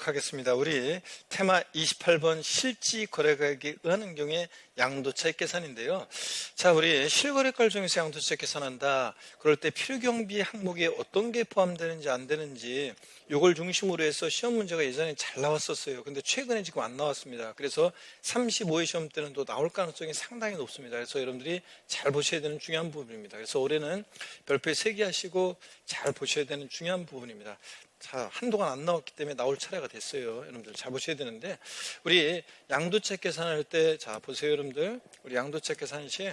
하겠습니다. 우리 테마 28번 실지 거래가액에 의한 경우에 양도차익 계산인데요. 자, 우리 실거래가 중에서 양도차익 계산한다. 그럴 때 필요경비 항목에 어떤 게 포함되는지 안 되는지 이걸 중심으로 해서 시험 문제가 예전에 잘 나왔었어요. 근데 최근에 지금 안 나왔습니다. 그래서 35회 시험 때는 또 나올 가능성이 상당히 높습니다. 그래서 여러분들이 잘 보셔야 되는 중요한 부분입니다. 그래서 올해는 별표에 3개 하시고 잘 보셔야 되는 중요한 부분입니다. 자, 한동안 안 나왔기 때문에 나올 차례가 됐어요. 여러분들 잘 보셔야 되는데, 우리 양도차익 계산할 때, 자, 보세요, 여러분들. 우리 양도차익 계산 시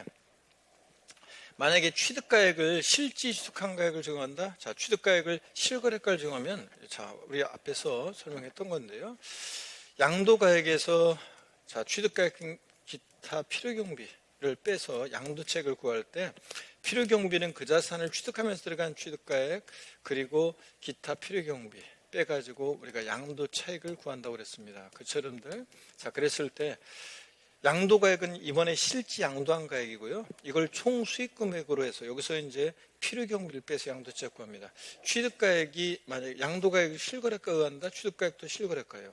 만약에 취득가액을 실지 취득한 가액을 적용한다. 자, 취득가액을 실거래가를 적용하면, 자, 우리 앞에서 설명했던 건데요. 양도가액에서 자, 취득가액 기타 필요경비를 빼서 양도차익을 구할 때 필요경비는 그 자산을 취득하면서 들어간 취득가액 그리고 기타 필요경비 빼가지고 우리가 양도차익을 구한다고 그랬습니다. 그렇죠, 여러분들? 자, 그랬을 때 양도가액은 이번에 실지 양도한 가액이고요. 이걸 총 수익금액으로 해서 여기서 이제 필요경비를 빼서 양도차익 구합니다. 취득가액이 만약에 양도가액이 실거래가에 의한다. 취득가액도 실거래가예요.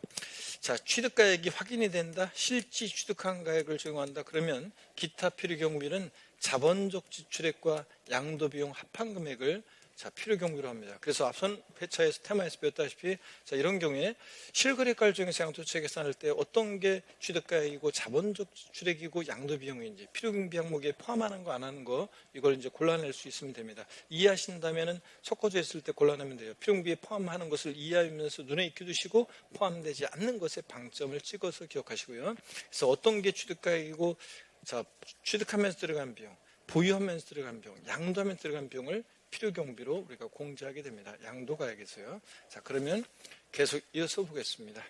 자, 취득가액이 확인이 된다. 실지 취득한 가액을 적용한다. 그러면 기타 필요경비는 자본적 지출액과 양도비용 합한 금액을 자, 필요경비로 합니다. 그래서 앞선 회차에서 테마에서 배웠다시피 자, 이런 경우에 실거래가를 중에서 양도차익 계산할 때 어떤 게 취득가액이고 자본적 지출액이고 양도비용인지 필요경비 항목에 포함하는 거 안 하는 거 이걸 이제 골라낼 수 있으면 됩니다. 이해하신다면은 섞어져 있을 때 골라내면 돼요. 필요경비에 포함하는 것을 이해하면서 눈에 익혀 두시고 포함되지 않는 것에 방점을 찍어서 기억하시고요. 그래서 어떤 게 취득가액이고 자, 취득하면서 들어간 비용, 보유하면서 들어간 비용, 양도하면서 들어간 비용을 필요경비로 우리가 공제하게 됩니다. 양도가액에서요. 자, 그러면 계속 이어서 보겠습니다.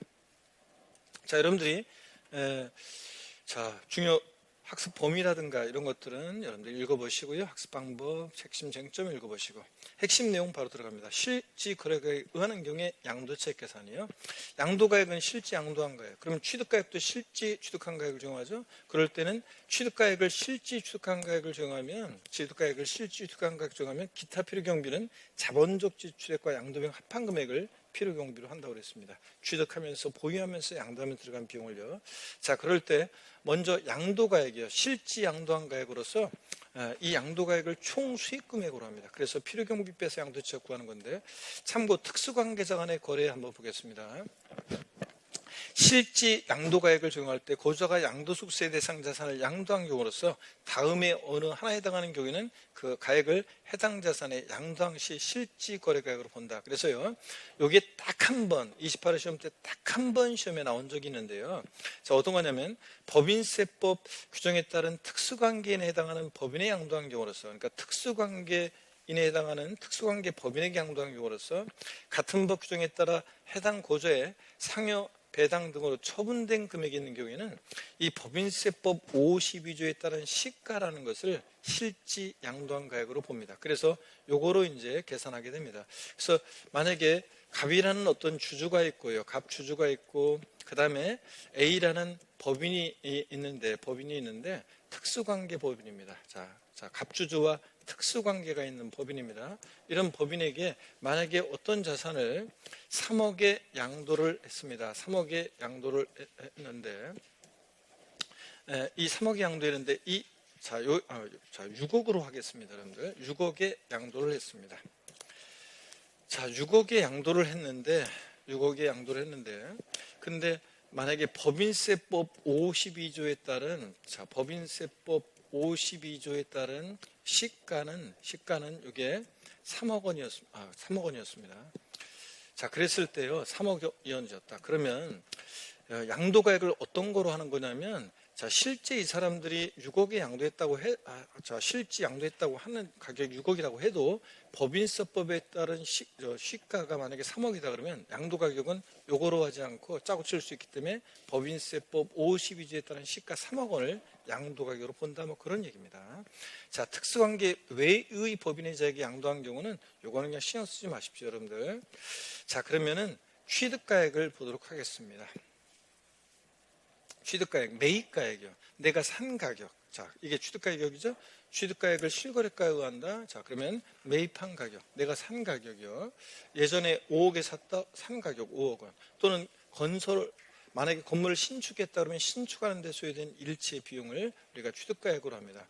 자, 여러분들이 자, 중요 학습 범위라든가 이런 것들은 여러분들 읽어보시고요. 학습 방법, 핵심 쟁점 읽어보시고 핵심 내용 바로 들어갑니다. 실지 거래가액에 의한 경우에 양도차익 계산이요. 양도가액은 실지 양도한 가액. 그러면 취득가액도 실지 취득한 가액을 적용하죠. 그럴 때는 취득가액을 실지 취득한 가액을 적용하면 취득가액을 실지 취득한 가액 적용하면 기타 필요경비는 자본적 지출액과 양도비용 합한 금액을 필요경비로 한다고 그랬습니다. 취득하면서 보유하면서 양도하면 들어간 비용을요. 자, 그럴 때 먼저 양도가액이요. 실지 양도한 가액으로서 이 양도가액을 총 수익금액으로 합니다. 그래서 필요경비 빼서 양도차익 구하는 건데 참고 특수관계자 간의 거래 한번 보겠습니다. 실지 양도가액을 적용할 때 고소자가 양도소득세 대상 자산을 양도한 경우로서 다음에 어느 하나에 해당하는 경우에는 그 가액을 해당 자산의 양도한 시 실지 거래가액으로 본다. 그래서요, 이게 딱 한 번, 28회 시험 때 딱 한 번 시험에 나온 적이 있는데요. 자, 어떤 거냐면 법인세법 규정에 따른 특수관계인에 해당하는 법인의 양도한 경우로서, 그러니까 특수관계인에 해당하는 특수관계 법인에게 양도한 경우로서 같은 법 규정에 따라 해당 고소의 상여 배당 등으로 처분된 금액이 있는 경우에는 이 법인세법 52조에 따른 시가라는 것을 실지 양도한 가액으로 봅니다. 그래서 요거로 이제 계산하게 됩니다. 그래서 만약에 갑이라는 어떤 주주가 있고요. 갑 주주가 있고 그다음에 A라는 법인이 있는데 특수관계 법인입니다. 자, 갑주주와 특수관계가 있는 법인입니다. 이런 법인에게 만약에 어떤 자산을 3억에 양도를 했습니다. 3억에 양도를 했는데 이 3억에 양도했는데 6억으로 하겠습니다. 여러분들 6억에 양도를 했습니다. 자, 6억에 양도를 했는데 근데 만약에 법인세법 52조에 따른 법인세법 52조에 따른 시가는 이게 3억 원이었습니다. 자, 그랬을 때요. 3억 원이었다. 그러면 양도가액을 어떤 거로 하는 거냐면 자, 실제 이 사람들이 6억에 양도했다고 실제 양도했다고 하는 가격 6억이라고 해도 법인세법에 따른 시가가 만약에 3억이다 그러면 양도 가격은 요거로 하지 않고 짜고 칠 수 있기 때문에 법인세법 52조에 따른 시가 3억 원을 양도 가격으로 본다 뭐 그런 얘기입니다. 자, 특수관계 외의 법인의 자에게 양도한 경우는 요거는 그냥 신경 쓰지 마십시오, 여러분들. 자, 그러면은 취득가액을 보도록 하겠습니다. 취득가액, 매입가액이요. 내가 산 가격. 자, 이게 취득가격이죠. 취득가액을 실거래가에 의한다. 자, 그러면 매입한 가격, 내가 산 가격이요. 예전에 5억에 샀다, 산 가격 5억 원. 또는 만약에 건물을 신축했다 그러면 신축하는 데 소요된 일체의 비용을 우리가 취득가액으로 합니다.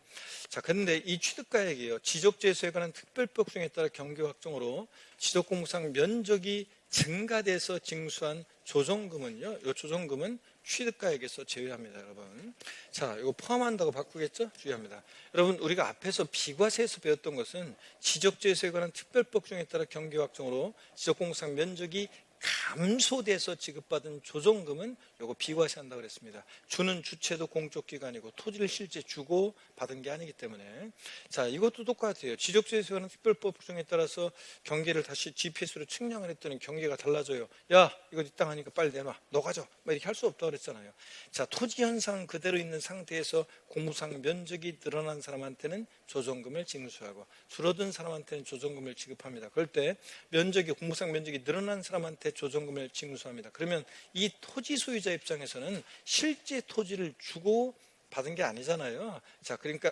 자, 그런데 이 취득가액이요, 지적재소에 관한 특별법 중에 따라 경계확정으로 지적공무상 면적이 증가돼서 징수한 조정금은요, 이 조정금은 취득가액에서 제외합니다, 여러분. 자, 이거 포함한다고 바꾸겠죠? 주의합니다. 여러분, 우리가 앞에서 비과세에서 배웠던 것은 지적재소에 관한 특별법 중에 따라 경계확정으로 지적공무상 면적이 감소돼서 지급받은 조정금은 요거 비과세한다고 그랬습니다. 주는 주체도 공적 기관이고 토지를 실제 주고 받은 게 아니기 때문에. 자, 이것도 똑같아요. 지적재소에 관한 특별법 규정에 따라서 경계를 다시 GPS로 측량을 했더니 경계가 달라져요. 야, 이거 네 땅 하니까 빨리 내놔. 너 가져. 막 이렇게 할 수 없다고 그랬잖아요. 자, 토지 현상은 그대로 있는 상태에서 공무상 면적이 늘어난 사람한테는 조정금을 징수하고 줄어든 사람한테는 조정금을 지급합니다. 그럴 때 공무상 면적이 늘어난 사람한테 조정금을 징수합니다. 그러면 이 토지 소유자 입장에서는 실제 토지를 주고 받은 게 아니잖아요. 자, 그러니까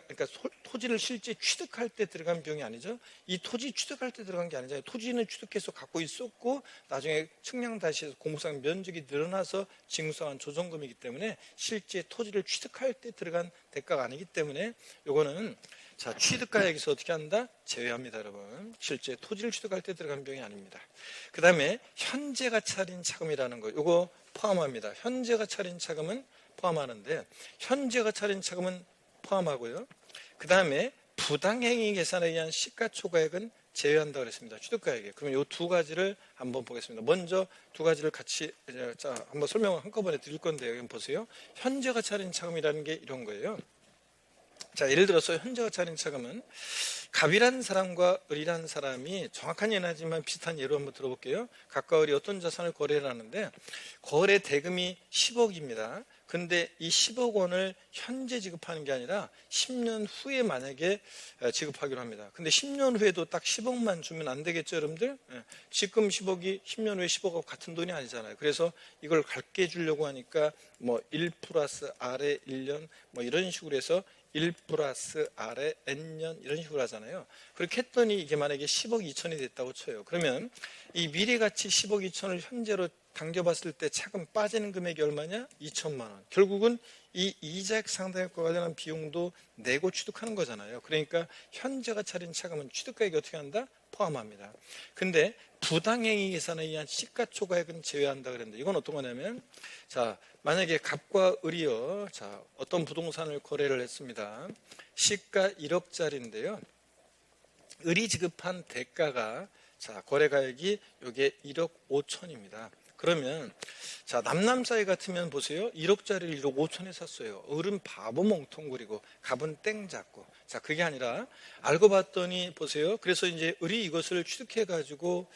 토지를 실제 취득할 때 들어간 비용이 아니죠. 이 토지 취득할 때 들어간 게 아니잖아요. 토지는 취득해서 갖고 있었고 나중에 측량 다시 해서 공무상 면적이 늘어나서 징수한 조정금이기 때문에 실제 토지를 취득할 때 들어간 대가가 아니기 때문에 요거는 자, 취득가액에서 어떻게 한다? 제외합니다, 여러분. 실제 토지를 취득할 때 들어간 비용이 아닙니다. 그 다음에 현재가 차린 차금이라는 거, 요거 포함합니다. 현재가 차린 차금은 포함하는데, 현재가 차린 차금은 포함하고요. 그 다음에 부당행위 계산에 의한 시가초과액은 제외한다고 그랬습니다. 취득가액에. 그러면 이 두 가지를 한번 보겠습니다. 먼저 두 가지를 같이 한번 설명을 한꺼번에 드릴 건데요. 여기 보세요. 현재가 차린 차금이라는 게 이런 거예요. 자, 예를 들어서 현재가 차린 차금은 갑이라는 사람과 을이라는 사람이 정확한 예는 아니지만 비슷한 예로 한번 들어볼게요. 갑과 을이 어떤 자산을 거래를 하는데 거래 대금이 10억입니다. 근데 이 10억 원을 현재 지급하는 게 아니라 10년 후에 만약에 지급하기로 합니다. 근데 10년 후에도 딱 10억만 주면 안 되겠죠, 여러분들? 지금 10억이 10년 후에 10억하고 같은 돈이 아니잖아요. 그래서 이걸 갈게 주려고 하니까 뭐 1 플러스 R에 1년 뭐 이런 식으로 해서 1 플러스 R에 N년 이런 식으로 하잖아요. 그렇게 했더니 이게 만약에 10억 2천이 됐다고 쳐요. 그러면 이 미래가치 10억 2천을 현재로 당겨봤을 때 차금 빠지는 금액이 얼마냐? 2천만 원. 결국은 이 이자액 상당액과 관련한 비용도 내고 취득하는 거잖아요. 그러니까 현재가 차린 차금은 취득가액이 어떻게 한다? 포함합니다. 근데 부당행위 계산에 의한 시가초과액은 제외한다 그랬는데 이건 어떤 거냐면 자, 만약에 갑과 을이요. 자, 어떤 부동산을 거래를 했습니다. 시가 1억짜리인데요. 을이 지급한 대가가 자, 거래가액이 요게 1억 5천입니다. 그러면 자, 남남 사이 같으면 보세요. 1억짜리를 1억 5천에 샀어요. 을은 바보 멍텅구리고 갑은 땡 잡고. 자, 그게 아니라 알고 봤더니 보세요. 그래서 이제 을이 이것을 취득해 가지고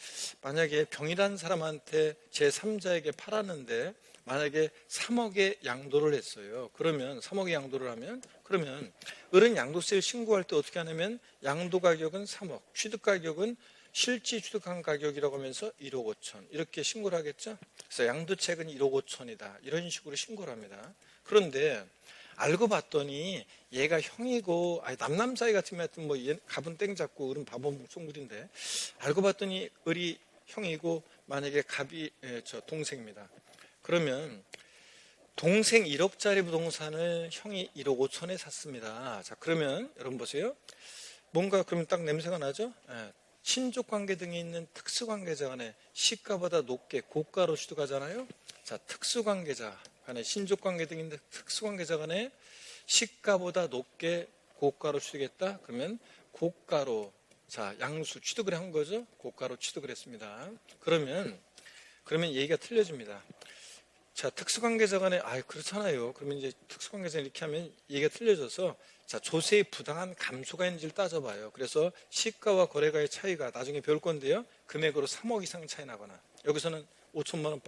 만약에 병이라는 사람한테 제3자에게 팔았는데 만약에 3억의 양도를 했어요. 그러면 3억의 양도를 하면 그러면 을은 양도세를 신고할 때 어떻게 하냐면 양도 가격은 3억, 취득 가격은 실제 취득한 가격이라고 하면서 1억 5천 이렇게 신고를 하겠죠. 그래서 양도책은 1억 5천이다 이런 식으로 신고를 합니다. 그런데 알고 봤더니 얘가 형이고 남남 사이 같으면 하여튼 뭐 갑은 땡 잡고 을은 바보 뭉텅구리인데 알고 봤더니 을이 형이고 만약에 갑이 저 동생입니다. 그러면 동생 1억짜리 부동산을 형이 1억 5천에 샀습니다. 자, 그러면 여러분 보세요. 뭔가 그러면 딱 냄새가 나죠? 친족관계 등이 있는 특수관계자 간에 시가보다 높게 고가로 취득하잖아요. 자, 특수관계자 간에 신족관계 등이 있는 특수관계자 간에 시가보다 높게 고가로 취득했다. 그러면 고가로 자 양수 취득을 한 거죠. 고가로 취득을 했습니다. 그러면 얘기가 틀려집니다. 자, 특수관계자 간에 그렇잖아요. 그러면 이제 특수관계자 이렇게 하면 얘기가 틀려져서 자, 조세의 부당한 감소가 있는지를 따져봐요. 그래서 시가와 거래가의 차이가 나중에 배울 건데요. 금액으로 3억 이상 차이 나거나 여기서는 5천만 원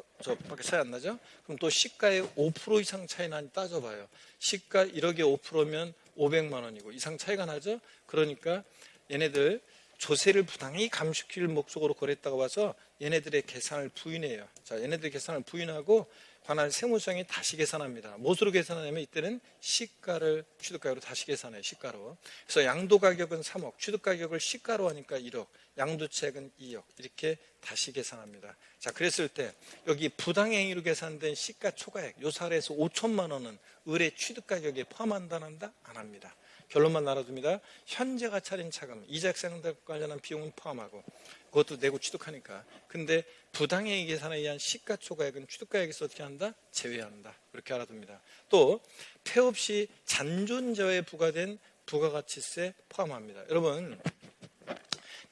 밖에 차이 안 나죠. 그럼 또 시가의 5% 이상 차이 나니 따져봐요. 시가 1억에 5%면 500만 원이고 이상 차이가 나죠. 그러니까 얘네들 조세를 부당히 감축할 목적으로 거래했다고 봐서 얘네들의 계산을 부인해요. 자, 얘네들의 계산을 부인하고 관할 세무청이 다시 계산합니다. 무엇으로 계산하냐면 이때는 시가를 취득가격으로 다시 계산해요. 시가로. 그래서 양도 가격은 3억, 취득 가격을 시가로 하니까 1억, 양도차익은 2억 이렇게 다시 계산합니다. 자, 그랬을 때 여기 부당행위로 계산된 시가 초과액 요 사례에서 5천만 원은 의뢰 취득 가격에 포함한다 한다? 안 합니다. 결론만 알아둡니다. 현재가 차린 차감, 이자액상과 관련한 비용은 포함하고 그것도 내고 취득하니까. 근데 부당행위 계산에 의한 시가초과액은 취득가액에서 어떻게 한다? 제외한다. 그렇게 알아둡니다. 또 폐업 시 잔존제외에 부과된 부가가치세 포함합니다. 여러분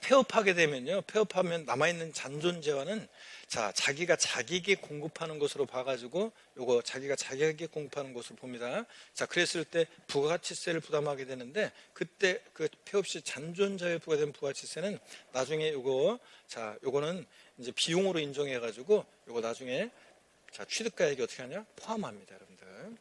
폐업하게 되면요, 폐업하면 남아있는 잔존재화는 자, 자기가 자기에게 공급하는 것으로 봐가지고 요거 자기가 자기에게 공급하는 것으로 봅니다. 자, 그랬을 때 부가가치세를 부담하게 되는데 그때 그 폐업 시 잔존재화에 부과된 부가가치세는 나중에 요거 자, 요거는 이제 비용으로 인정해가지고 요거 나중에 자, 취득가액이 어떻게 하냐? 포함합니다, 여러분들.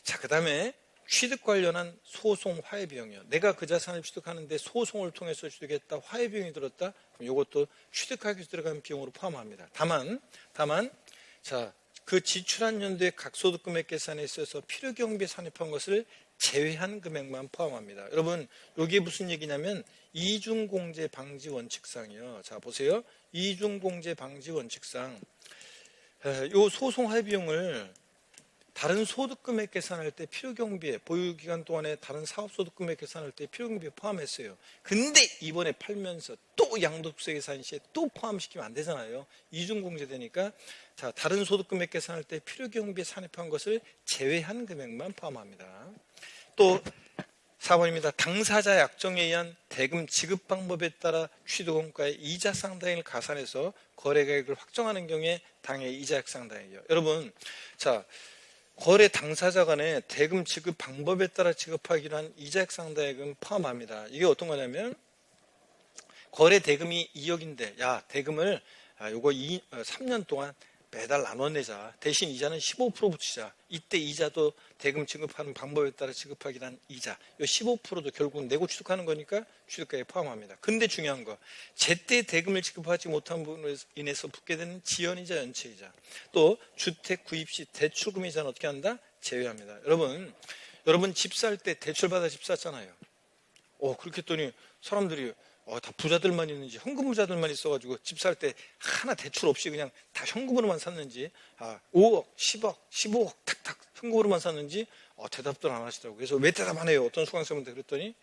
자, 그 다음에 취득 관련한 소송 화해 비용이요. 내가 그 자산을 취득하는데 소송을 통해서 취득했다, 화해 비용이 들었다. 그럼 이것도 취득하기 위해서 들어가는 비용으로 포함합니다. 다만, 자, 그 지출한 연도의 각 소득 금액 계산에 있어서 필요 경비에 산입한 것을 제외한 금액만 포함합니다. 여러분, 여기 무슨 얘기냐면 이중 공제 방지 원칙상이요. 자, 보세요. 이중 공제 방지 원칙상 요 소송 화해 비용을 다른 소득금액 계산할 때 필요경비에 보유기간 동안에 다른 사업소득금액 계산할 때 필요경비에 포함했어요. 근데 이번에 팔면서 또 양도세 계산 시에 또 포함시키면 안 되잖아요. 이중공제되니까 자, 다른 소득금액 계산할 때 필요경비에 산입한 것을 제외한 금액만 포함합니다. 또 4번입니다. 당사자 약정에 의한 대금 지급 방법에 따라 취득원가의 이자 상당액을 가산해서 거래가액을 확정하는 경우에 당해 이자액 상당액이요. 여러분, 자, 거래 당사자 간에 대금 지급 방법에 따라 지급하기로 한 이자액 상당액은 포함합니다. 이게 어떤 거냐면 거래 대금이 2억인데 야, 대금을 요거 3년 동안 매달 나눠내자. 대신 이자는 15% 붙이자. 이때 이자도 대금 지급하는 방법에 따라 지급하기로 한 이자. 이 15%도 결국 내고 취득하는 거니까 취득가액에 포함합니다. 근데 중요한 거, 제때 대금을 지급하지 못한 부분으로 인해서 붙게 되는 지연이자 연체이자, 또 주택 구입 시 대출금 이자는 어떻게 한다? 제외합니다. 여러분 집 살 때 대출받아 집 샀잖아요. 그렇게 했더니 사람들이 다 부자들만 있는지 현금 부자들만 있어가지고 집 살 때 하나 대출 없이 그냥 다 현금으로만 샀는지 5억, 10억, 15억 탁탁 현금으로만 샀는지 대답도 안 하시더라고요. 그래서 왜 대답 안 해요? 어떤 수강생분들 그랬더니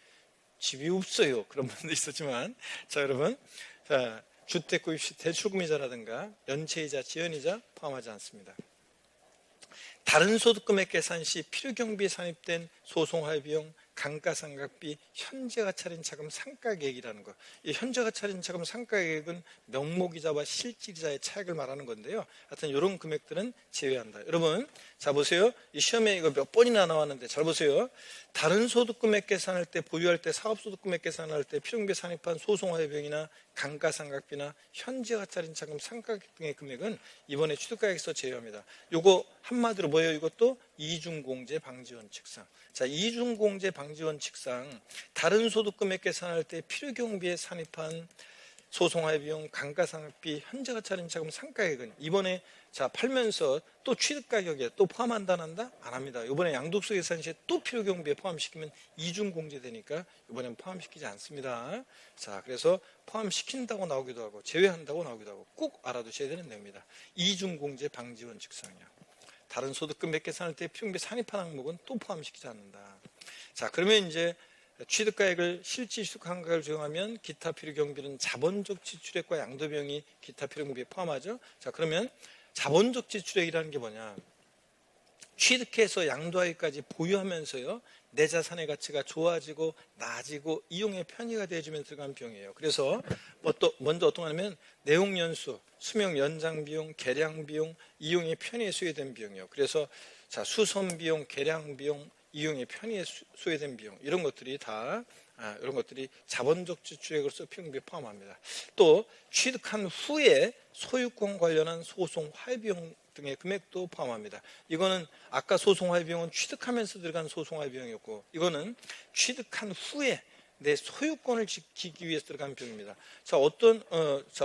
집이 없어요. 그런 분도 있었지만 자, 여러분, 자, 주택 구입 시 대출금이자라든가 연체이자, 지연이자 포함하지 않습니다. 다른 소득금액 계산 시 필요경비에 산입된 소송화해 비용, 감가상각비, 현재가 차린 자금 상가계획이라는 거. 이 현재가 차린 자금 상가계획은 명목이자와 실질이자의 차액을 말하는 건데요. 하여튼 이런 금액들은 제외한다. 여러분, 자 보세요. 이 시험에 이거 몇 번이나 나왔는데 잘 보세요. 다른 소득금액 계산할 때, 보유할 때, 사업소득금액 계산할 때 필요경비에 산입한 소송화해 비용이나 감가상각비나 현재가 차린 자금 상가계획 등의 금액은 이번에 취득가액에서 제외합니다. 요거 한마디로 뭐예요? 이것도 이중공제 방지 원칙상. 자, 이중공제 방지 원칙상 다른 소득금액 계산할 때 필요경비에 산입한 소송화해 비용, 감가상각비, 현재가 차린 자금 상가액은 이번에 자, 팔면서 또 취득가격에 또 포함한다 한다? 안 합니다. 이번에 양도세 계산 시에 또 필요경비에 포함시키면 이중공제되니까 이번엔 포함시키지 않습니다. 자, 그래서 포함시킨다고 나오기도 하고 제외한다고 나오기도 하고 꼭 알아두셔야 되는 내용입니다. 이중공제 방지 원칙상이요. 다른 소득금액 계산할 때 필요경비 산입한 항목은 또 포함시키지 않는다. 자, 그러면 이제 취득가액을 실질 취득한 가격을 적용하면 기타 필요경비는 자본적 지출액과 양도비용이 기타 필요경비에 포함하죠. 자, 그러면 자본적 지출액이라는 게 뭐냐? 취득해서 양도하기까지 보유하면서요, 내 자산의 가치가 좋아지고 나아지고 이용의 편의가 되어주면 들어간 비용이에요. 그래서 먼저 어떤 거냐면 내용연수, 수명 연장 비용, 개량 비용, 이용의 편의에 소요된 비용이요. 그래서 자, 수선 비용, 개량 비용, 이용의 편의에 소요된 비용, 이런 것들이 다 이런 것들이 자본적 지출액으로서 필요경비에 포함합니다. 또 취득한 후에 소유권 관련한 소송 화해 비용 등의 금액도 포함합니다. 이거는 아까 소송 화해 비용은 취득하면서 들어간 소송 화해 비용이었고, 이거는 취득한 후에 내 소유권을 지키기 위해서 들어간 비용입니다. 자,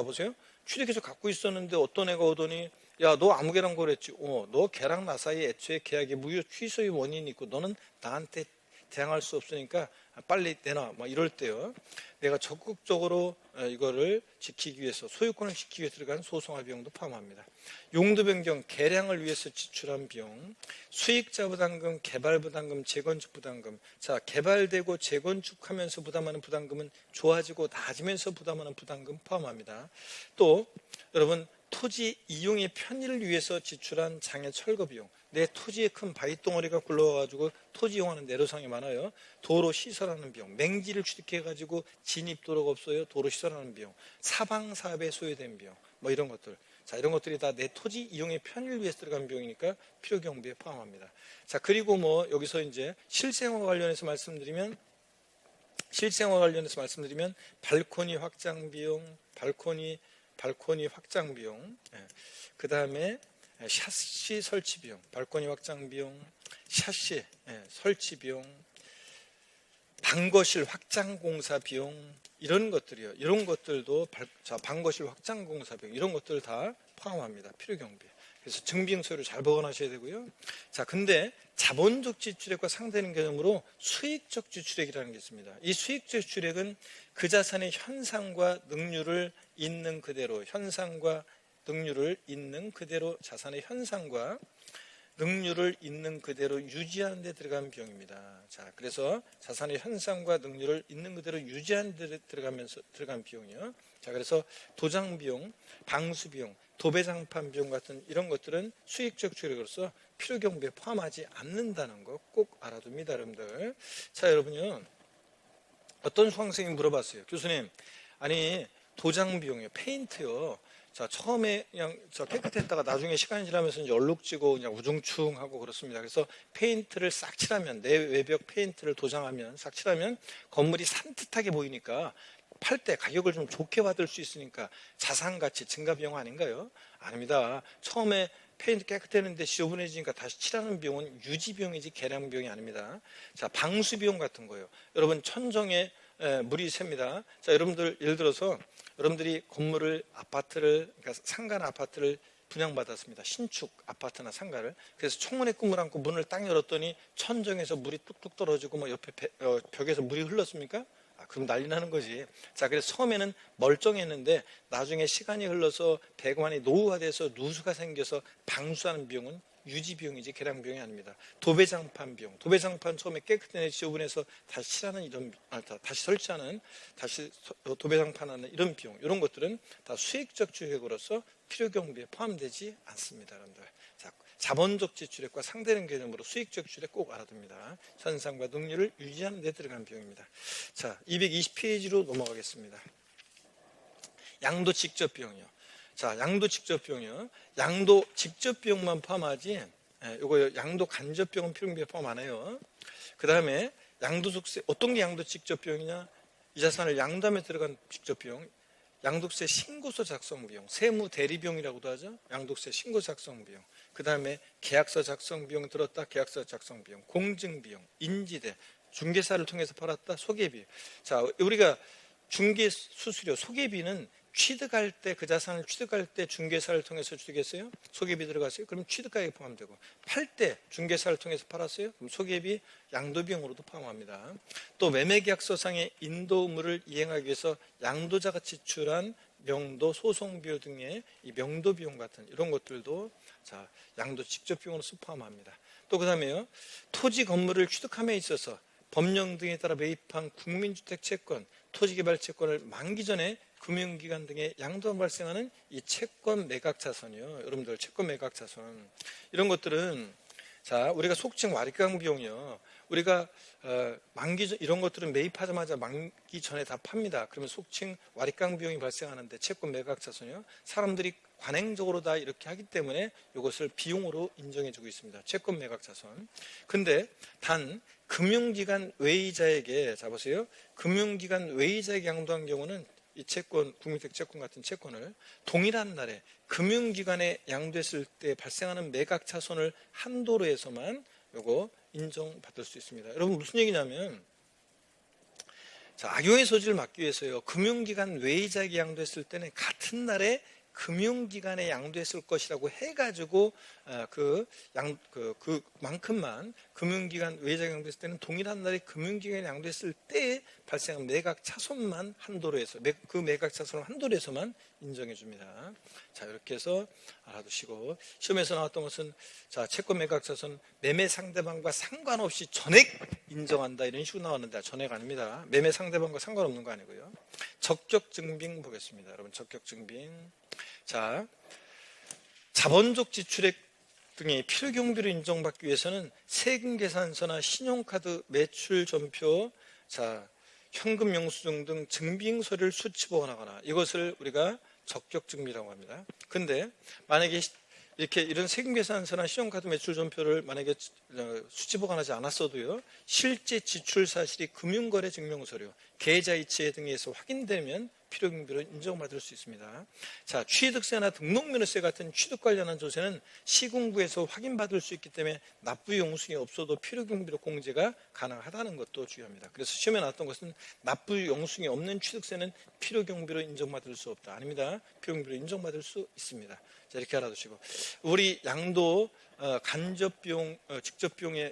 보세요. 취득해서 갖고 있었는데 어떤 애가 오더니 야, 너 아무 개랑 거래했지? 너 걔랑 나 사이에 애초에 계약의 무효 취소의 원인이 있고 너는 나한테 대항할 수 없으니까 빨리 내놔. 막 이럴 때요. 내가 적극적으로 이거를 지키기 위해서 소유권을 지키기 위해서 들어간 소송화 비용도 포함합니다. 용도 변경, 개량을 위해서 지출한 비용, 수익자 부담금, 개발 부담금, 재건축 부담금. 자, 개발되고 재건축하면서 부담하는 부담금은 좋아지고 나아지면서 부담하는 부담금 포함합니다. 또 여러분 토지 이용의 편의를 위해서 지출한 장애 철거 비용. 내 토지에 큰 바위 덩어리가 굴러와가지고 토지 이용하는 내로상이 많아요. 도로 시설하는 비용, 맹지를 취득해가지고 진입도로가 없어요. 도로 시설하는 비용, 사방 사업에 소요된 비용, 뭐 이런 것들. 자, 이런 것들이 다 내 토지 이용의 편의를 위해서 들어간 비용이니까 필요 경비에 포함합니다. 자, 그리고 뭐 여기서 이제 실생활 관련해서 말씀드리면 발코니 확장 비용, 발코니 확장 비용, 그 다음에 샤시 설치 비용, 발코니 확장 비용, 샤시 설치 비용, 방거실 확장 공사 비용, 이런 것들이요. 이런 것들도 방거실 확장 공사 비용, 이런 것들 다 포함합니다. 필요 경비. 그래서 증빙서를 잘 보관하셔야 되고요. 자, 근데 자본적 지출액과 상대하는 개념으로 수익적 지출액이라는 게 있습니다. 이 수익적 지출액은 그 자산의 현상과 능률을 있는 그대로, 자산의 현상과 능률을 있는 그대로 유지하는 데 들어간 비용입니다. 자, 그래서 자산의 현상과 능률을 있는 그대로 유지하는 데 들어간 비용이요. 자, 그래서 도장 비용, 방수 비용, 도배장판 비용 같은 이런 것들은 수익적 지출액으로서 필요 경비에 포함하지 않는다는 거 꼭 알아둡니다, 여러분들. 자, 여러분요. 어떤 수강생이 물어봤어요. 교수님, 아니 도장 비용이요, 페인트요. 자, 처음에 그냥 깨끗했다가 나중에 시간이 지나면서 이제 얼룩지고 그냥 우중충하고 그렇습니다. 그래서 페인트를 싹 칠하면, 내 외벽 페인트를 도장하면, 싹 칠하면 건물이 산뜻하게 보이니까 팔 때 가격을 좀 좋게 받을 수 있으니까 자산가치 증가 비용 아닌가요? 아닙니다. 처음에 페인트 깨끗했는데 지저분해지니까 다시 칠하는 비용은 유지 비용이지 개량 비용이 아닙니다. 자, 방수 비용 같은 거예요. 여러분 천정에 물이 샙니다. 자, 여러분들 예를 들어서 여러분들이 아파트를, 그러니까 상가나 아파트를 분양받았습니다. 신축 아파트나 상가를. 그래서 청문회 꿈을 안고 문을 딱 열었더니 천정에서 물이 뚝뚝 떨어지고 뭐 옆에 벽에서 물이 흘렀습니까? 그럼 난리 나는 거지. 자, 그래서 처음에는 멀쩡했는데 나중에 시간이 흘러서 배관이 노후화돼서 누수가 생겨서 방수하는 비용은 유지 비용이지 개량 비용이 아닙니다. 도배장판 비용, 도배장판 처음에 깨끗하게 지저분해서 다시 칠하는 다시 설치하는, 다시 도배장판하는 이런 비용, 이런 것들은 다 수익적 지출액으로서 필요 경비에 포함되지 않습니다, 여러분들. 자, 자본적 지출액과 상대되는 개념으로 수익적 지출액 꼭 알아둡니다. 현상과 능률을 유지하는 데 들어간 비용입니다. 자, 220페이지로 넘어가겠습니다. 양도 직접 비용이요. 자, 양도 직접 비용이요. 양도 직접 비용만 포함하지, 요거 양도 간접 비용은 필요 경비에 포함 안 해요. 그 다음에 양도소득세, 어떤 게 양도 직접 비용이냐? 이 자산을 양도함에 들어간 직접 비용, 양도세 신고서 작성 비용, 세무 대리 비용이라고도 하죠. 양도세 신고 작성 비용. 그 다음에 계약서 작성 비용 들었다, 계약서 작성 비용, 공증 비용, 인지대, 중개사를 통해서 팔았다, 소개비. 자, 우리가 중개 수수료, 소개비는 취득할 때, 그 자산을 취득할 때 중개사를 통해서 취득했어요? 소개비 들어갔어요? 그럼 취득가액에 포함되고, 팔 때 중개사를 통해서 팔았어요? 그럼 소개비, 양도비용으로도 포함합니다. 또 매매계약서상의 인도물을 이행하기 위해서 양도자가 지출한 명도, 소송비용 등의 이 명도비용 같은 이런 것들도 자, 양도 직접 비용으로서 포함합니다. 또 그 다음에요, 토지 건물을 취득함에 있어서 법령 등에 따라 매입한 국민주택 채권, 토지개발 채권을 만기 전에 금융기관 등의 양도가 발생하는 이 채권 매각 자손이요. 여러분들 채권 매각 자손, 이런 것들은 자, 우리가 속칭 와리강 비용이요. 우리가 만기 전, 이런 것들은 매입하자마자 만기 전에 다 팝니다. 그러면 속칭 와리강 비용이 발생하는데 채권 매각 자손이요. 사람들이 관행적으로 다 이렇게 하기 때문에 이것을 비용으로 인정해주고 있습니다. 채권 매각 자손. 근데 단 금융기관 외이자에게, 자 보세요. 금융기관 외이자에게 양도한 경우는 이 채권, 국민주택 채권 같은 채권을 동일한 날에 금융기관에 양도했을 때 발생하는 매각 차손을 한도로 해서만 요거 인정받을 수 있습니다. 여러분 무슨 얘기냐면, 자, 악용의 소지를 막기 위해서요, 금융기관 외이자에게 양도했을 때는 같은 날에 금융기관에 양도했을 것이라고 해가지고 그만큼만 금융기관 외이자에 양도했을 때는 동일한 날에 금융기관에 양도했을 때 발생한 매각 차손만 한도로 해서 그 매각 차손을 한도로 해서만 인정해 줍니다. 자, 이렇게 해서 알아두시고, 시험에서 나왔던 것은 자, 채권 매각 차손 매매 상대방과 상관없이 전액 인정한다 이런 식으로 나왔는데 전액 아닙니다. 매매 상대방과 상관없는 거 아니고요. 적격 증빙 보겠습니다. 여러분, 적격 증빙. 자, 자본적 지출액 등의 필요경비로 인정받기 위해서는 세금계산서나 신용카드 매출 전표, 자, 현금 영수증 등 증빙서를 수치 보관하거나, 이것을 우리가 적격 증빙이라고 합니다. 근데 만약에 이렇게 이런 세금계산서나 신용카드 매출 전표를 만약에 수치 보관하지 않았어도요, 실제 지출 사실이 금융거래 증명서류, 계좌이체 등에서 확인되면 필요경비로 인정받을 수 있습니다. 자, 취득세나 등록면허세 같은 취득 관련한 조세는 시군구에서 확인받을 수 있기 때문에 납부 영수증이 없어도 필요경비로 공제가 가능하다는 것도 중요합니다. 그래서 시험에 나왔던 것은 납부 영수증이 없는 취득세는 필요경비로 인정받을 수 없다. 아닙니다. 필요경비로 인정받을 수 있습니다. 자, 이렇게 알아두시고, 우리 양도 간접비용, 직접비용에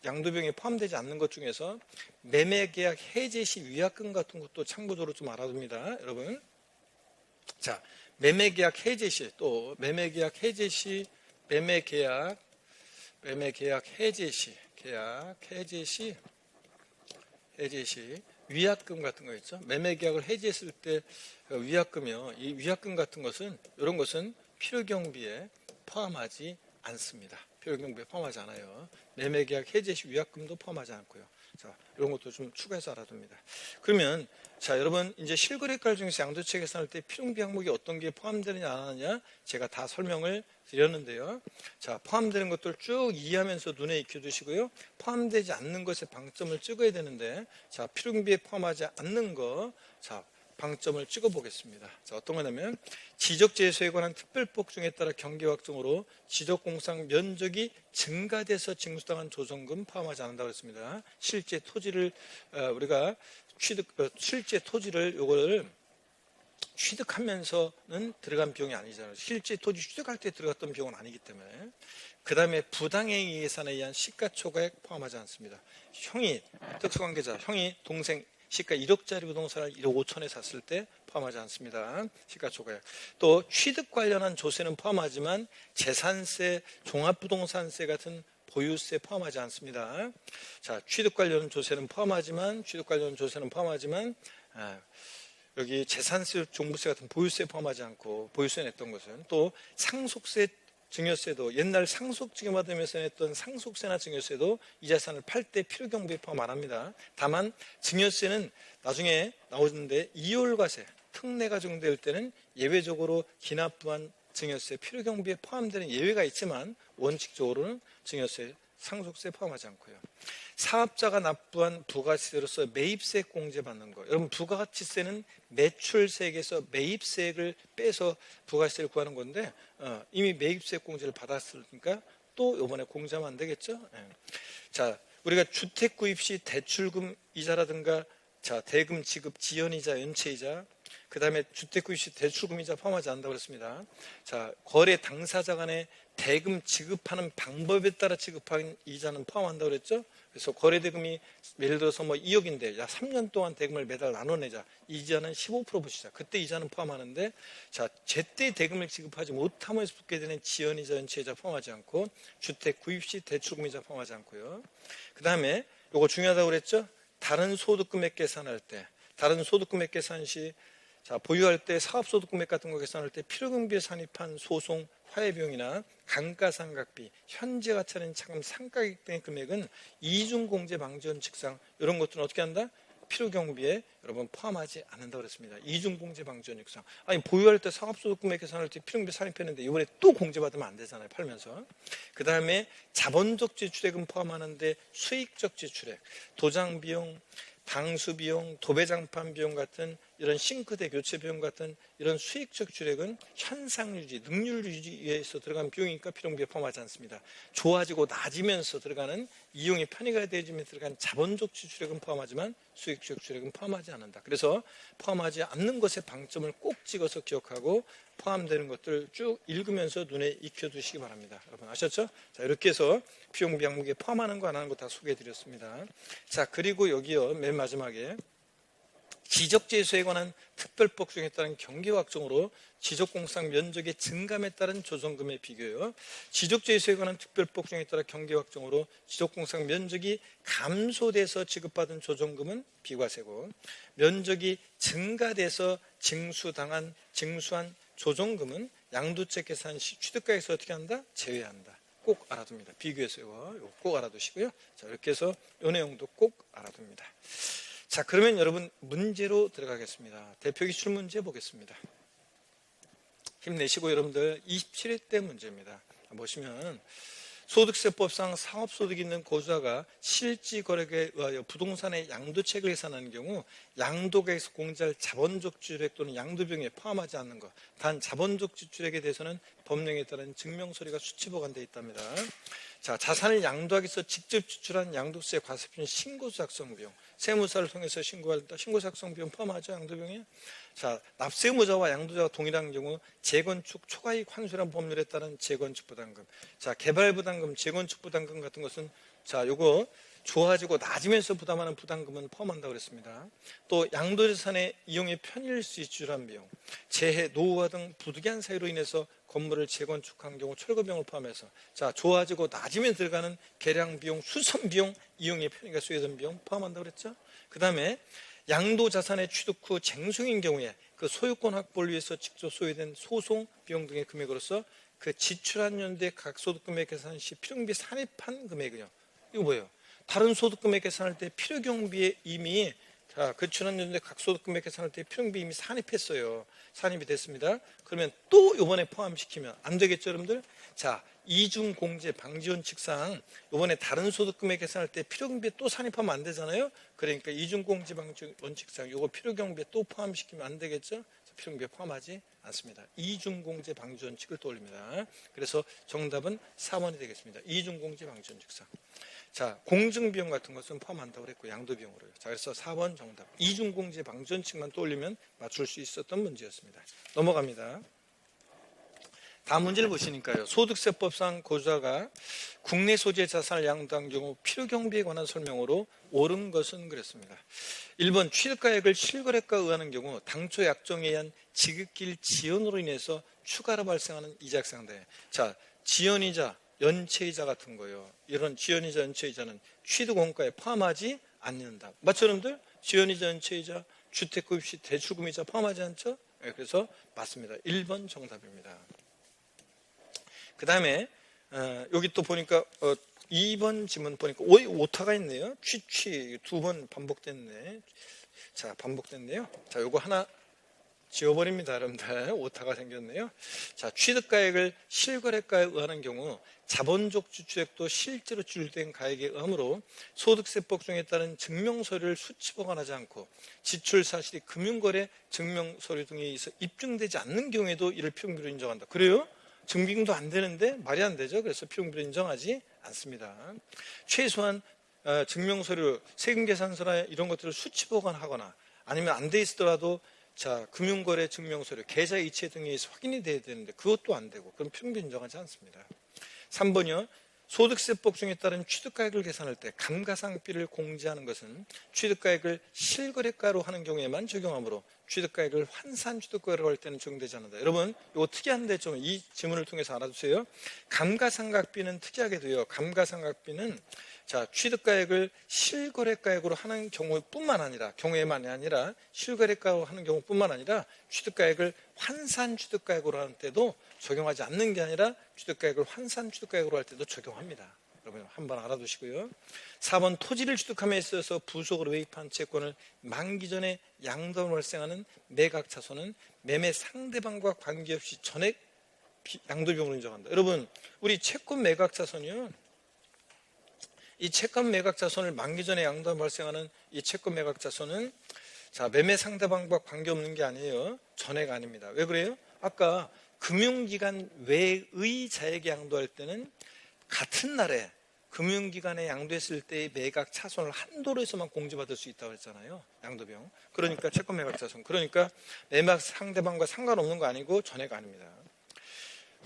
양도비용에 포함되지 않는 것 중에서 매매계약 해제 시 위약금 같은 것도 참고적으로 좀 알아둡니다, 여러분. 자, 매매계약 해제 시, 또 매매계약 해제 시, 매매계약 해제 시, 해제 시 위약금 같은 거 있죠. 매매계약을 해지했을 때 위약금이요. 이 위약금 같은 것은, 이런 것은 필요경비에 포함하지 않습니다. 필요경비에 포함하지 않아요. 매매계약 해제 시 위약금도 포함하지 않고요. 자, 이런 것도 좀 추가해서 알아둡니다. 그러면 자, 여러분, 이제 실거래가 중에서 양도세 계산할 때 필요경비 항목이 어떤 게 포함되느냐 안 하느냐 제가 다 설명을 드렸는데요. 자, 포함되는 것들 쭉 이해하면서 눈에 익혀두시고요. 포함되지 않는 것에 방점을 찍어야 되는데, 자, 필요경비에 포함하지 않는 거, 자, 방점을 찍어 보겠습니다. 자, 어떤 거냐면, 지적재소에 관한 특별법 중에 따라 경계확정으로 지적공상 면적이 증가돼서 징수당한 조성금 포함하지 않는다고 했습니다. 실제 토지를 우리가 실제 토지를 요거를 취득하면서는 들어간 비용이 아니잖아요. 실제 토지 취득할 때 들어갔던 비용은 아니기 때문에. 그 다음에 부당행위 예산에 의한 시가초과액 포함하지 않습니다. 형이, 특수관계자, 형이 동생 시가 1억짜리 부동산을 1억 5천에 샀을 때 포함하지 않습니다. 시가초과액. 또 취득 관련한 조세는 포함하지만 재산세, 종합부동산세 같은 보유세 포함하지 않습니다. 자, 취득 관련 조세는 포함하지만 여기 재산세, 종부세 같은 보유세 포함하지 않고, 보유세 냈던 것은, 또 상속세, 증여세도 옛날 상속증여 받으면서 냈던 상속세나 증여세도 이 자산을 팔 때 필요경비에 포함 안 합니다. 다만 증여세는 나중에 나오는데 이율과세, 특례가 적용될 때는 예외적으로 기납부한 증여세, 필요경비에 포함되는 예외가 있지만 원칙적으로는 증여세, 상속세 포함하지 않고요. 사업자가 납부한 부가치세로서 매입세액 공제받는 거. 여러분, 부가가치세는 매출세액에서 매입세액을 빼서 부가세를 구하는 건데, 이미 매입세액 공제를 받았으니까 또 이번에 공제하면 안 되겠죠? 자, 우리가 주택 구입 시 대출금 이자라든가, 자, 대금 지급 지연이자, 연체이자, 그 다음에 주택 구입 시 대출금이자 포함하지 않는다고 그랬습니다. 자, 거래 당사자 간에 대금 지급하는 방법에 따라 지급한 이자는 포함한다고 그랬죠? 그래서 거래대금이 예를 들어서 뭐 2억인데, 야, 3년 동안 대금을 매달 나눠내자. 이자는 15% 붙이자. 그때 이자는 포함하는데, 자, 제때 대금을 지급하지 못함에서 붙게 되는 지연이자, 연체이자 포함하지 않고, 주택 구입 시 대출금이자 포함하지 않고요. 그 다음에 요거 중요하다고 그랬죠? 다른 소득금액 계산할 때, 다른 소득금액 계산 시, 자, 보유할 때 사업소득금액 같은 거 계산할 때 필요경비에 산입한 소송, 화해비용이나 감가상각비, 현재 가치는 차감 상가액 등의 금액은 이중공제 방지원 측상, 이런 것들은 어떻게 한다? 필요경비에 여러분 포함하지 않는다고 그랬습니다. 이중공제 방지원 측상. 아니, 보유할 때 사업소득금액 계산할 때 필요경비 산입했는데 이번에 또 공제받으면 안 되잖아요, 팔면서. 그 다음에 자본적 지출액은 포함하는데 수익적 지출액, 도장비용, 방수비용, 도배장판 비용 같은 이런 싱크대 교체 비용 같은 이런 수익적 주력은 현상 유지, 능률 유지에 들어간 비용이니까 필요경비에 포함하지 않습니다. 좋아지고 나아지면서 들어가는 이용이 편의가 되어지면서 들어간 자본적 지출액은 포함하지만 수익적 주력은 포함하지 않는다. 그래서 포함하지 않는 것의 방점을 꼭 찍어서 기억하고 포함되는 것들을 쭉 읽으면서 눈에 익혀두시기 바랍니다. 여러분 아셨죠? 자, 이렇게 해서 비용비 항목에 포함하는 거 안 하는 거 다 소개해드렸습니다. 자, 그리고 여기요 맨 마지막에 지적재수에 관한 특별법 중에 따른 경계확정으로 지적공상 면적의 증감에 따른 조정금의 비교요. 지적재수에 관한 특별법 중에 따라 경계확정으로 지적공상 면적이 감소돼서 지급받은 조정금은 비과세고, 면적이 증가돼서 징수한 조정금은 양도세 계산 시 취득가액에서 어떻게 한다? 제외한다. 꼭 알아둡니다. 비교해서요. 이거 꼭 알아두시고요. 자, 이렇게 해서 이 내용도 꼭 알아둡니다. 자, 그러면 여러분 문제로 들어가겠습니다. 대표 기출 문제 보겠습니다. 힘내시고 여러분들 27회 때 문제입니다. 보시면 소득세법상 상업소득이 있는 거주자가 실지거래에 의하여 부동산의 양도책을 계산하는 경우 양도가액에서 공제할 자본적 지출액 또는 양도비용에 포함하지 않는 것, 단 자본적 지출액에 대해서는 법령에 따른 증명서류가 수치보관되어 있답니다. 자, 자산을 양도하기 위해서 직접 지출한 양도세 과세표는 신고서 작성 비용, 세무사를 통해서 신고할 때 신고서 작성 비용 포함하죠, 양도비용에. 자, 납세무자와 양도자가 동일한 경우 재건축 초과이익 환수란 법률에 따른 재건축 부담금, 자, 개발 부담금, 재건축 부담금 같은 것은 자, 요거 좋아지고 나아지면서 부담하는 부담금은 포함한다고 그랬습니다. 또 양도재산의 이용에 편의를 수 지출한 비용, 재해, 노후화 등 부득이한 사유로 인해서 건물을 재건축한 경우 철거 비용을 포함해서 자, 좋아지고 나아지면 들어가는 개량 비용, 수선 비용, 이용에 편의가 수여된 비용 포함한다고 그랬죠. 그 다음에 양도자산의 취득 후 쟁송인 경우에 그 소유권 확보를 위해서 직접 소요된 소송 비용 등의 금액으로서 그 지출한 연도의 각 소득금액 계산 시 필요경비 산입한 금액은요. 이거 뭐예요? 다른 소득금액 계산할 때 필요경비에 이미 자, 그 지출한 각 소득금액 계산할 때 필요경비 이미 산입했어요. 산입이 됐습니다. 그러면 또 이번에 포함시키면 안 되겠죠, 여러분들? 자, 이중공제 방지원칙상 이번에 다른 소득금액 계산할 때 필요경비에 또 산입하면 안 되잖아요. 그러니까 이중공제 방지원칙상 이거 필요경비에 또 포함시키면 안 되겠죠? 필요경비에 포함하지 않습니다. 이중공제 방지원칙을 떠올립니다. 그래서 정답은 4번이 되겠습니다. 이중공제 방지원칙상. 자, 공증비용 같은 것은 포함한다고 그랬고 양도비용으로요. 자, 그래서 4번 정답. 이중공제 방지원칙만 떠올리면 맞출 수 있었던 문제였습니다. 넘어갑니다. 다음 문제를 보시니까요. 소득세법상 거주자가 국내 소재 자산을 양도한 경우 필요경비에 관한 설명으로 옳은 것은 그랬습니다. 1번 취득가액을 실거래가에 의하는 경우 당초 약정에 의한 지급기일 지연으로 인해서 추가로 발생하는 이자상대. 자, 지연이자 연체이자 같은 거예요. 이런 지연이자 연체이자는 취득원가에 포함하지 않는다. 맞죠, 여러분들? 지연이자 연체이자 주택급시 대출금이자 포함하지 않죠? 네, 그래서 맞습니다. 1번 정답입니다. 그 다음에 여기 또 보니까 2번 지문 보니까 오타가 있네요. 취 두 번 반복됐네. 자, 반복됐네요. 자, 요거 하나 지워버립니다, 여러분들. 오타가 생겼네요. 자, 취득가액을 실거래가에 의하는 경우 자본적 지출액도 실제로 지출된 가액에 의하므로 소득세법 중에 따른 증명서류를 수치 보관하지 않고 지출 사실이 금융거래 증명서류 등에 의해서 입증되지 않는 경우에도 이를 필요경비로 인정한다. 그래요? 증빙도 안 되는데 말이 안 되죠. 그래서 필요경비로 인정하지 않습니다. 최소한 증명서류, 세금계산서나 이런 것들을 수치 보관하거나 아니면 안 돼 있더라도 자, 금융거래 증명서류, 계좌 이체 등에 의해서 확인이 돼야 되는데 그것도 안 되고 그럼 필요경비 인정하지 않습니다. 3번이요. 소득세법 중에 따른 취득가액을 계산할 때 감가상각비를 공제하는 것은 취득가액을 실거래가로 하는 경우에만 적용하므로 취득가액을 환산취득가로 할 때는 적용되지 않는다. 여러분 이거 특이한데 좀 이 지문을 통해서 알아두세요. 감가상각비는 특이하게도요. 감가상각비는 자, 취득가액을 실거래가액으로 하는 경우뿐만 아니라 경우에만이 아니라 실거래가로 하는 경우뿐만 아니라 취득가액을 환산취득가액으로 하는 때도 적용하지 않는 게 아니라 취득가액을 환산취득가액으로 할 때도 적용합니다. 여러분 한번 알아두시고요. 4번 토지를 취득함에 있어서 부속으로 매입한 채권을 만기 전에 양도로 발생하는 매각차손은 매매 상대방과 관계없이 전액 양도비용으로 인정한다. 여러분 우리 채권 매각차손이요. 이 채권 매각차손을 만기 전에 양도로 발생하는 이 채권 매각차손은 자, 매매 상대방과 관계없는 게 아니에요. 전액 아닙니다. 왜 그래요? 아까 금융기관 외의 자에게 양도할 때는 같은 날에 금융기관에 양도했을 때의 매각 차손을 한도로 해서만 공제받을 수 있다고 했잖아요. 양도비용. 그러니까 채권 매각 차손. 그러니까 매각 상대방과 상관없는 거 아니고 전액 아닙니다.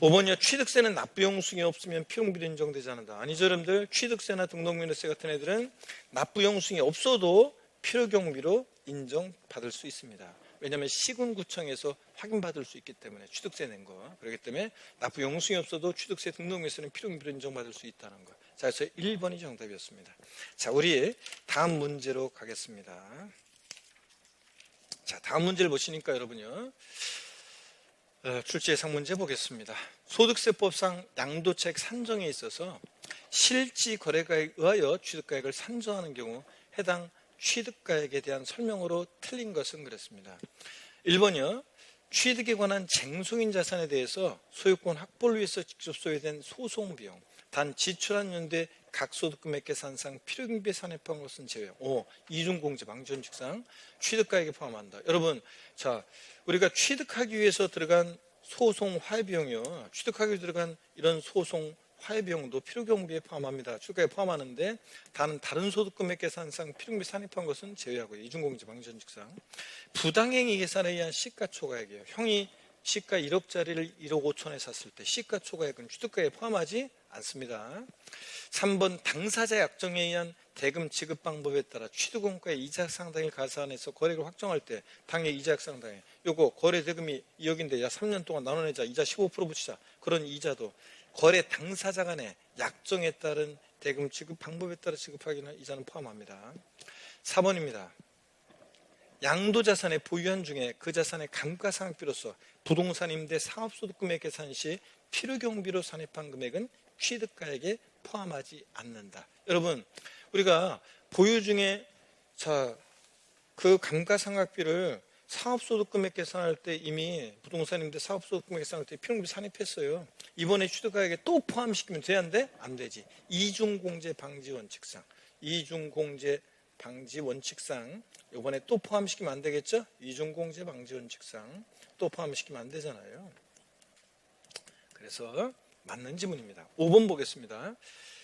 5번이요. 취득세는 납부용수익이 없으면 필요금비로 인정되지 않는다. 아니죠, 여러분들. 취득세나 등록민호세 같은 애들은 납부용수익이 없어도 필요경비로 인정받을 수 있습니다. 왜냐하면 시군구청에서 확인받을 수 있기 때문에 취득세 낸 거. 그렇기 때문에 납부용수익이 없어도 취득세 등록민세는 필요경비로 인정받을 수 있다는 거. 자, 그래서 1번이 정답이었습니다. 자, 우리 다음 문제로 가겠습니다. 자, 다음 문제를 보시니까 여러분요. 출제 예상 문제 보겠습니다. 소득세법상 양도책 산정에 있어서 실지 거래가액에 의하여 취득가액을 산정하는 경우 해당 취득가액에 대한 설명으로 틀린 것은 그렇습니다. 1번이요. 취득에 관한 쟁송인 자산에 대해서 소유권 확보를 위해서 직접 소요된 소송비용, 단 지출한 연도에 각 소득금액 계산상 필요경비에 산입한 것은 제외. 이중공제 방지원 직상 취득가액에 포함한다. 여러분, 자, 우리가 취득하기 위해서 들어간 소송 화해비용이요. 취득하기 위해 들어간 이런 소송 화해비용도 필요경비에 포함합니다. 취득가액에 포함하는데 다른 소득금액 계산상 필요경비 산입한 것은 제외하고요. 이중공제 방지원 직상. 부당행위 계산에 의한 시가초과액이에요. 형이 시가 1억짜리를 1억 5천에 샀을 때 시가초과액은 취득가액에 포함하지 않습니다. 3번 당사자 약정에 의한 대금 지급 방법에 따라 취득원가의 이자 상당을 가산해서 거래를 확정할 때 당의 이자액 상당에 요거 거래 대금이 2억인데 야 3년 동안 나눠내자 이자 15% 붙이자 그런 이자도 거래 당사자 간의 약정에 따른 대금 지급 방법에 따라 지급하기는 이자는 포함합니다. 4번입니다. 양도자산의 보유한 중에 그 자산의 감가상각비로서 부동산 임대 사업소득금액 계산 시 필요경비로 산입한 금액은 취득가액에 포함하지 않는다. 여러분, 우리가 보유 중에 그 감가상각비를 사업소득금액 계산할 때 이미 부동산 임대 사업소득금액 계산할 때 필요경비 산입했어요. 이번에 취득가액에 또 포함시키면 돼야 안 돼? 안 되지. 이중공제 방지 원칙상 이중공제 방지 원칙상 이번에 또 포함시키면 안 되겠죠? 이중공제 방지 원칙상 또 포함시키면 안 되잖아요. 그래서 맞는 지문입니다. 5번 보겠습니다.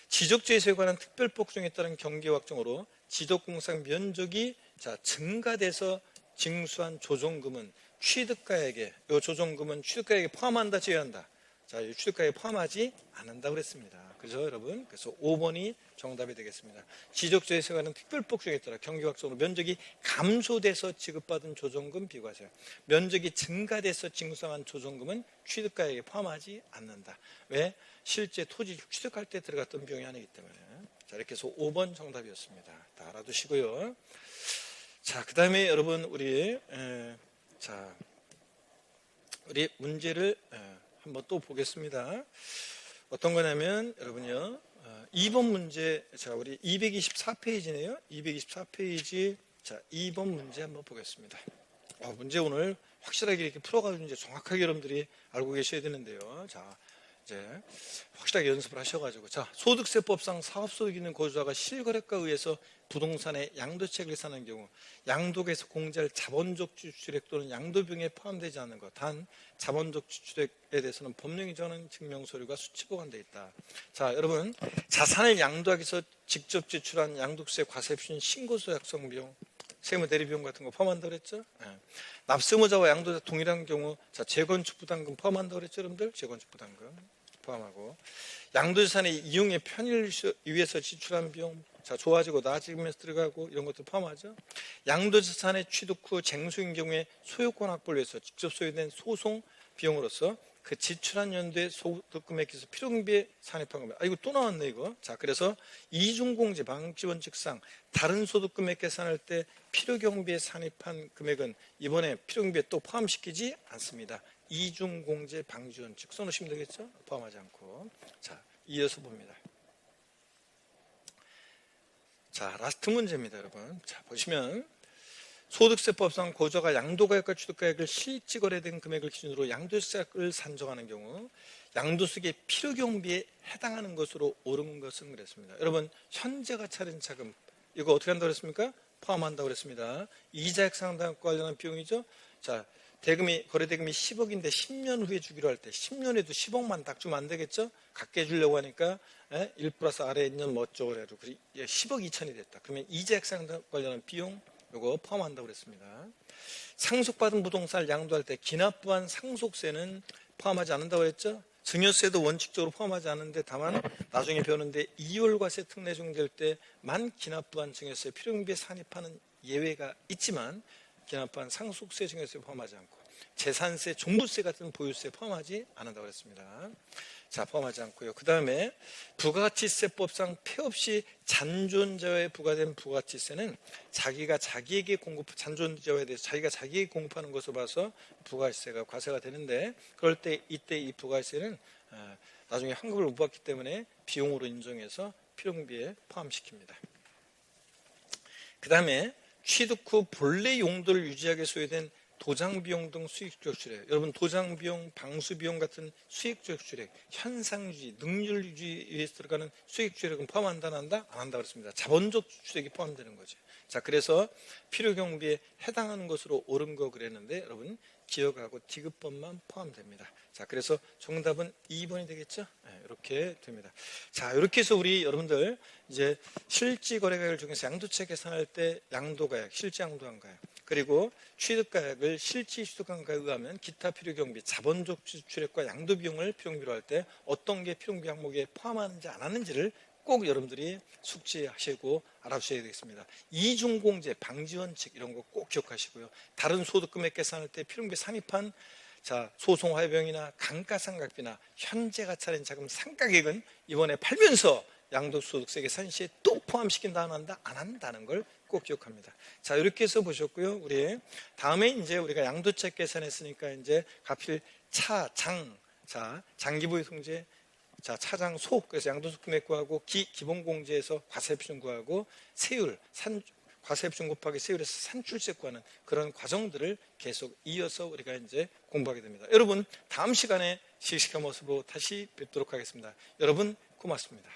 지적재산에 관한 특별법정에 따른 경계 확정으로 지적공상 면적이 증가돼서 징수한 조정금은 취득가액에 이 조정금은 취득가액에 포함한다 제외한다. 자, 이 취득가액에 포함하지 않는다 그랬습니다. 그죠, 여러분? 그래서 5번이 정답이 되겠습니다. 지적재산에 관한 특별법정에 따라 경계 확정으로 면적이 감소돼서 지급받은 조정금 비과세. 면적이 증가돼서 징수한 조정금은 취득가액에 포함하지 않는다. 왜? 실제 토지 취득할 때 들어갔던 비용이 아니기 때문에. 자, 이렇게 해서 5번 정답이었습니다. 다 알아두시고요. 자, 그 다음에 여러분 우리 문제를 한번 또 보겠습니다. 어떤 거냐면 여러분요. 2번 문제, 자, 우리 224페이지네요. 224페이지. 자, 2번 문제 한번 보겠습니다. 문제 오늘 확실하게 이렇게 풀어가지고 이제 정확하게 여러분들이 알고 계셔야 되는데요. 자, 이제 확실하게 연습을 하셔가지고. 자, 소득세법상 사업소득 있는 거주자가 실거래가에 의해서 부동산의 양도책을 계산하는 경우 양도에서 공제할 자본적 지출액 또는 양도비용에 포함되지 않는 것. 단 자본적 지출액에 대해서는 법령이 정하는 증명서류가 수치 보관되어 있다. 자, 여러분 자산을 양도하기 위해서 직접 지출한 양도세 과세표준 신고서 약성비용 세무 대리비용 같은 거 포함한다고 그랬죠? 납세무자와 양도자 동일한 경우 재건축 부담금 포함한다고 그랬죠, 여러분들? 재건축 부담금 포함하고 양도자산의 이용의 편의를 위해서 지출한 비용 좋아지고 나아지면서 들어가고 이런 것도 포함하죠. 양도자산의 취득 후 쟁소인 경우에 소유권 확보를 위해서 직접 소유된 소송 비용으로서 그 지출한 연도의 소득금액에서 필요경비에 산입한 겁니다. 이거 또 나왔네 이거. 자, 그래서 이중공제 방지 원칙상 다른 소득금액 계산할 때 필요경비에 산입한 금액은 이번에 필요경비에 또 포함시키지 않습니다. 이중공제 방지 원칙 써놓으시면 되겠죠? 포함하지 않고. 자, 이어서 봅니다. 자, 라스트 문제입니다, 여러분. 자, 보시면 소득세법상 거주자가 양도가액과 취득가액을 실지 거래된 금액을 기준으로 양도세를 산정하는 경우 양도세의 필요경비에 해당하는 것으로 옳은 것은 그랬습니다. 여러분, 현재가 차린 자금 이거 어떻게 한다고 그랬습니까? 포함한다고 그랬습니다. 이자액 상당과 관련한 비용이죠. 자, 거래 대금이 10억인데 10년 후에 주기로 할 때 10년에도 10억만 딱 주면 안 되겠죠? 갖게 해주려고 하니까 1 플러스 아래에 있는 뭐 어쩌고 해도 10억 2천이 됐다. 그러면 이자액 상당 관련한 비용 요거 포함한다고 그랬습니다. 상속받은 부동산을 양도할 때 기납부한 상속세는 포함하지 않는다고 했죠? 증여세도 원칙적으로 포함하지 않는데 다만 나중에 배우는데 이월과세 특례적용될 때만 기납부한 증여세 필요경비에 산입하는 예외가 있지만 기납부한 상속세 증여세 포함하지 않고 재산세, 종부세 같은 보유세 포함하지 않는다고 했습니다. 자, 포함하지 않고요. 그 다음에 부가가치세법상 폐 없이 잔존자에 부과된 부가가치세는 자기가 자기에게 잔존자에 대해서 자기가 자기에게 공급하는 것을 봐서 부가가치세가 과세가 되는데 그럴 때 이때 이 부가가치세는 나중에 환급을 못 받기 때문에 비용으로 인정해서 필요경비에 포함시킵니다. 그 다음에 취득 후 본래 용도를 유지하기 위해 소요된 도장비용 등 수익적 출액, 여러분 도장비용, 방수비용 같은 수익적 출액, 현상유지, 능률유지에 위해서 들어가는 수익 출액은 포함한다 안 한다? 안 한다 그랬습니다. 자본적 출액이 포함되는 거죠. 자, 그래서 필요경비에 해당하는 것으로 옳은 거 그랬는데 여러분 기억하고 디귿번만 포함됩니다. 자, 그래서 정답은 2번이 되겠죠? 네, 이렇게 됩니다. 자, 이렇게 해서 우리 여러분들 이제 실지거래가액을 중에서 양도채 계산할 때 양도가액, 실지양도한가액, 그리고 취득가액을 실지취득한가에 의하면 기타 필요경비, 자본적 출액과 양도비용을 필요경비로 할 때 어떤 게 필요경비 항목에 포함하는지 안 하는지를 꼭 여러분들이 숙지하시고 알아두셔야 되겠습니다. 이중공제, 방지원칙 이런 거 꼭 기억하시고요. 다른 소득금액 계산할 때 필요경비 산입한 소송화해비용이나 감가상각비나 현재가 차린 자금 상가액은 이번에 팔면서 양도소득세 계산 시에 또 포함시킨다 안 한다? 안 한다는 걸 꼭 기억합니다. 자, 이렇게 해서 보셨고요. 우리 다음에 이제 우리가 양도채 계산했으니까 이제 가필 장기부의 성제, 자, 차장 소, 그래서 양도소 금액 구하고 기본공제에서 과세비중 구하고 세율, 과세비중 곱하기 세율에서 산출세 구하는 그런 과정들을 계속 이어서 우리가 이제 공부하게 됩니다. 여러분, 다음 시간에 씩씩한 모습으로 다시 뵙도록 하겠습니다. 여러분, 고맙습니다.